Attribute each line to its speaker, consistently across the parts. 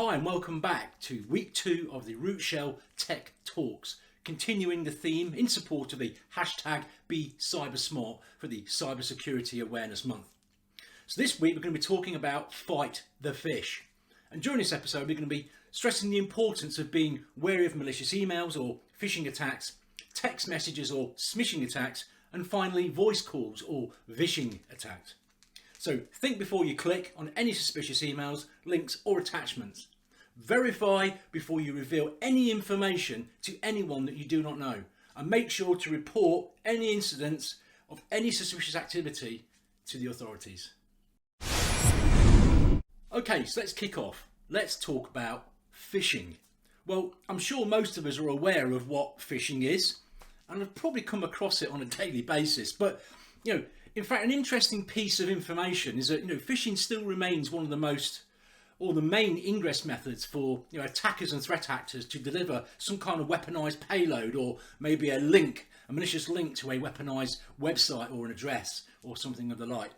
Speaker 1: Hi and welcome back to week 2 of the Rootshell Tech Talks, continuing the theme in support of the hashtag #BeCyberSmart for the Cybersecurity Awareness Month. So this week we're going to be talking about Fight the Phish. And during this episode we're going to be stressing the importance of being wary of malicious emails or phishing attacks, text messages or SMishing attacks, and finally voice calls or Vishing Attacks. So think before you click on any suspicious emails, links or attachments. Verify before you reveal any information to anyone that you do not know, and make sure to report any incidents of any suspicious activity to the authorities. Okay, so let's kick off. Let's talk about phishing. Well, I'm sure most of us are aware of what phishing is, and have probably come across it on a daily basis, but in fact, an interesting piece of information is that phishing still remains one of the most, or the main ingress methods for attackers and threat actors to deliver some kind of weaponized payload, or maybe a malicious link to a weaponized website or an address or something of the like.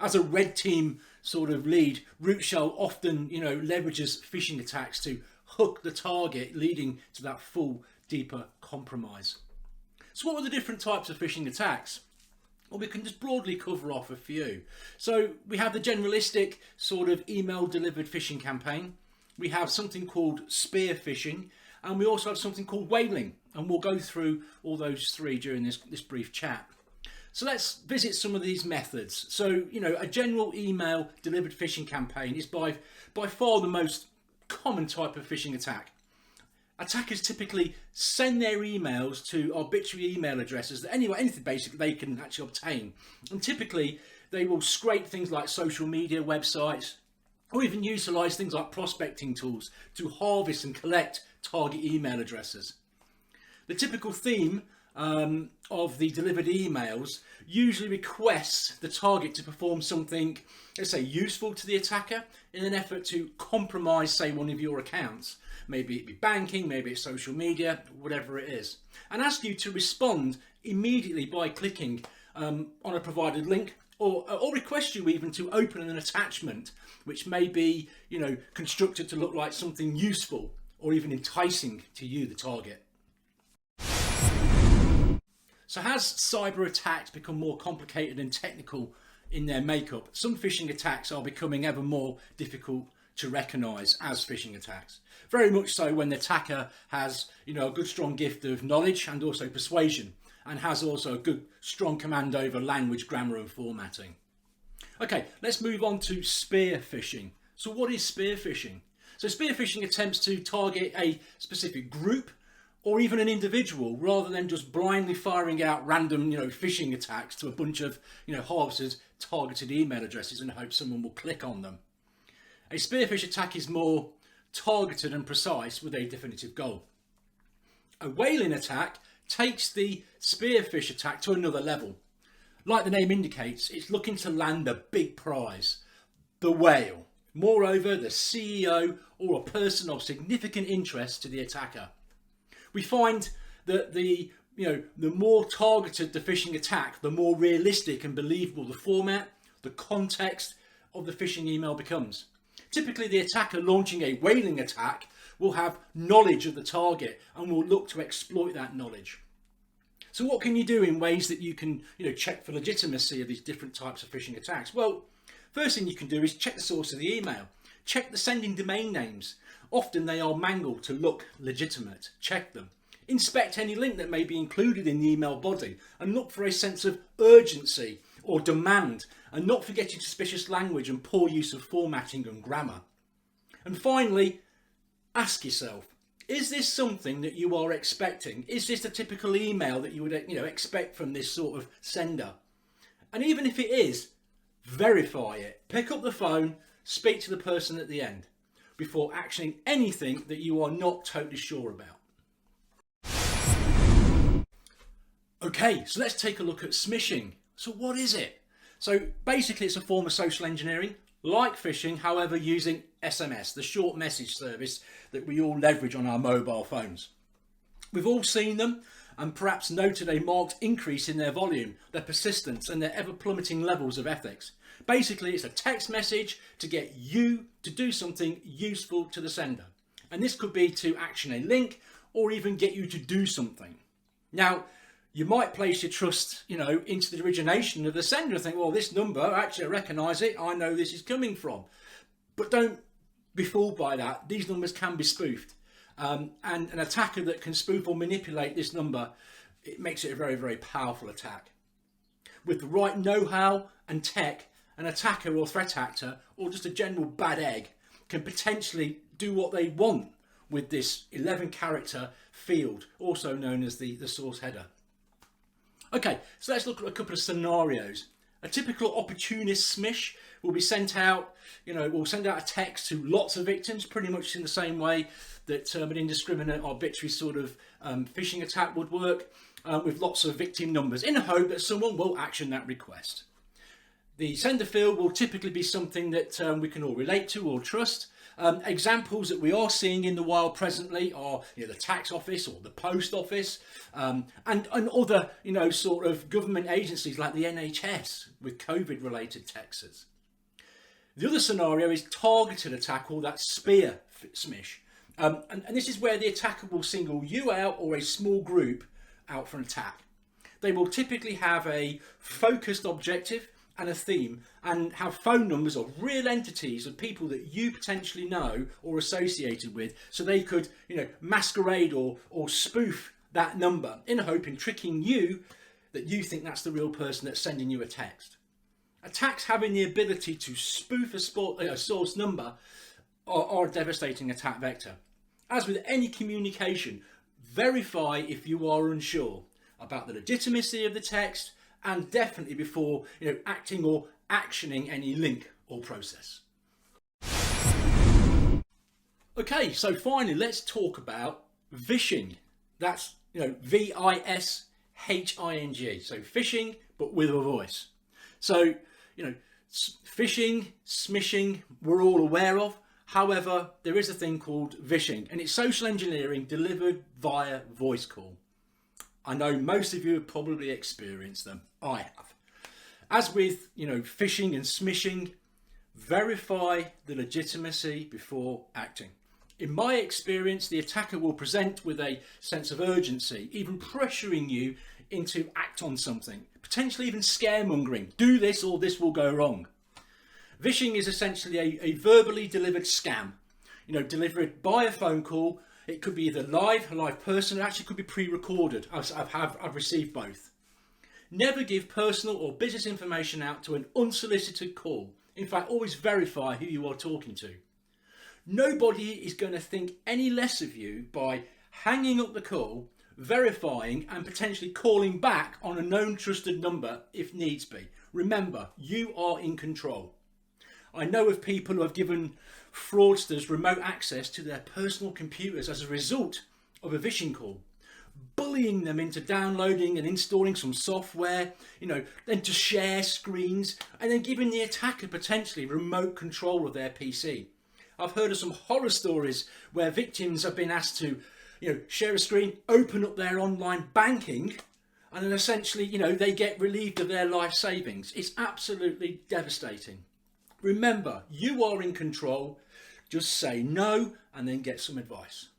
Speaker 1: As a red team sort of lead, Rootshell often leverages phishing attacks to hook the target, leading to that full, deeper compromise. So what are the different types of phishing attacks? Well, we can just broadly cover off a few. So we have the generalistic sort of email delivered phishing campaign. We have something called spear phishing, and we also have something called whaling, and we'll go through all those three during this brief chat. So let's visit some of these methods. So a general email delivered phishing campaign is by far the most common type of phishing attack. Attackers typically send their emails to arbitrary email addresses that anything basically they can actually obtain, and typically they will scrape things like social media websites, or even utilize things like prospecting tools to harvest and collect target email addresses. The typical theme of the delivered emails usually requests the target to perform something, let's say, useful to the attacker in an effort to compromise, say, one of your accounts. Maybe it be banking, maybe it's social media, whatever it is, and ask you to respond immediately by clicking on a provided link, or request you even to open an attachment which may be constructed to look like something useful or even enticing to you, the target. So has cyber attacks become more complicated and technical in their makeup? Some phishing attacks are becoming ever more difficult to recognise as phishing attacks. Very much so when the attacker has a good strong gift of knowledge and also persuasion, and has also a good strong command over language, grammar and formatting. Okay, let's move on to spear phishing. So what is spear phishing? So spear phishing attempts to target a specific group or even an individual, rather than just blindly firing out random phishing attacks to a bunch of harvested targeted email addresses in hopes someone will click on them. A spearfish attack is more targeted and precise with a definitive goal. A whaling attack takes the spearfish attack to another level. Like the name indicates, it's looking to land a big prize, the whale. Moreover, the CEO or a person of significant interest to the attacker. We find that the more targeted the phishing attack, the more realistic and believable the format, the context of the phishing email becomes. Typically, the attacker launching a whaling attack will have knowledge of the target and will look to exploit that knowledge. So what can you do in ways that you can check for legitimacy of these different types of phishing attacks? Well, first thing you can do is check the source of the email. Check the sending domain names. Often they are mangled to look legitimate. Check them. Inspect any link that may be included in the email body and look for a sense of urgency or demand, and not forgetting suspicious language and poor use of formatting and grammar. And finally, ask yourself, is this something that you are expecting? Is this the typical email that you would expect from this sort of sender? And even if it is, verify it. Pick up the phone, speak to the person at the end before actioning anything that you are not totally sure about. Okay, so let's take a look at SMishing. So what is it? So basically it's a form of social engineering, like phishing, however using SMS, the short message service that we all leverage on our mobile phones. We've all seen them. and perhaps noted a marked increase in their volume, their persistence and their ever plummeting levels of ethics. Basically, it's a text message to get you to do something useful to the sender. And this could be to action a link or even get you to do something. Now, you might place your trust, into the origination of the sender and think, well, this number, actually I recognise it, I know this is coming from. But don't be fooled by that. These numbers can be spoofed. And an attacker that can spoof or manipulate this number, it makes it a very, very powerful attack. With the right know-how and tech, an attacker or threat actor, or just a general bad egg, can potentially do what they want with this 11-character field, also known as the source header. Okay, so let's look at a couple of scenarios. A typical opportunist SMish will be sent out, will send out a text to lots of victims, pretty much in the same way that an indiscriminate arbitrary sort of phishing attack would work, with lots of victim numbers, in the hope that someone will action that request. The sender field will typically be something that we can all relate to or trust. Examples that we are seeing in the wild presently are the tax office or the post office, and other sort of government agencies like the NHS with COVID related texts. The other scenario is targeted attack, or that spear SMish, and this is where the attacker will single you out or a small group out for an attack. They will typically have a focused objective and a theme, and have phone numbers of real entities of people that you potentially know or associated with, so they could masquerade or spoof that number in hope in tricking you that you think that's the real person that's sending you a text. Attacks having the ability to spoof a source number are a devastating attack vector. As with any communication, verify if you are unsure about the legitimacy of the text, and definitely before acting or actioning any link or process. Okay, so finally let's talk about vishing. That's V-I-S-H-I-N-G. So phishing, but with a voice. So phishing, smishing, we're all aware of. However, there is a thing called vishing, and it's social engineering delivered via voice call. I know most of you have probably experienced them. I have. As with, phishing and smishing, verify the legitimacy before acting. In my experience, the attacker will present with a sense of urgency, even pressuring you into act on something, potentially even scaremongering. Do this or this will go wrong. Vishing is essentially a verbally delivered scam, delivered by a phone call. It could be either a live person, or actually could be pre-recorded. I've received both. Never give personal or business information out to an unsolicited call. In fact, always verify who you are talking to. Nobody is going to think any less of you by hanging up the call, verifying and potentially calling back on a known trusted number if needs be. Remember, you are in control. I know of people who have given fraudsters remote access to their personal computers as a result of a vishing call, bullying them into downloading and installing some software, then to share screens, and then giving the attacker potentially remote control of their PC. I've heard of some horror stories where victims have been asked to, share a screen, open up their online banking, and then essentially, they get relieved of their life savings. It's absolutely devastating. Remember, you are in control. Just say no and then get some advice.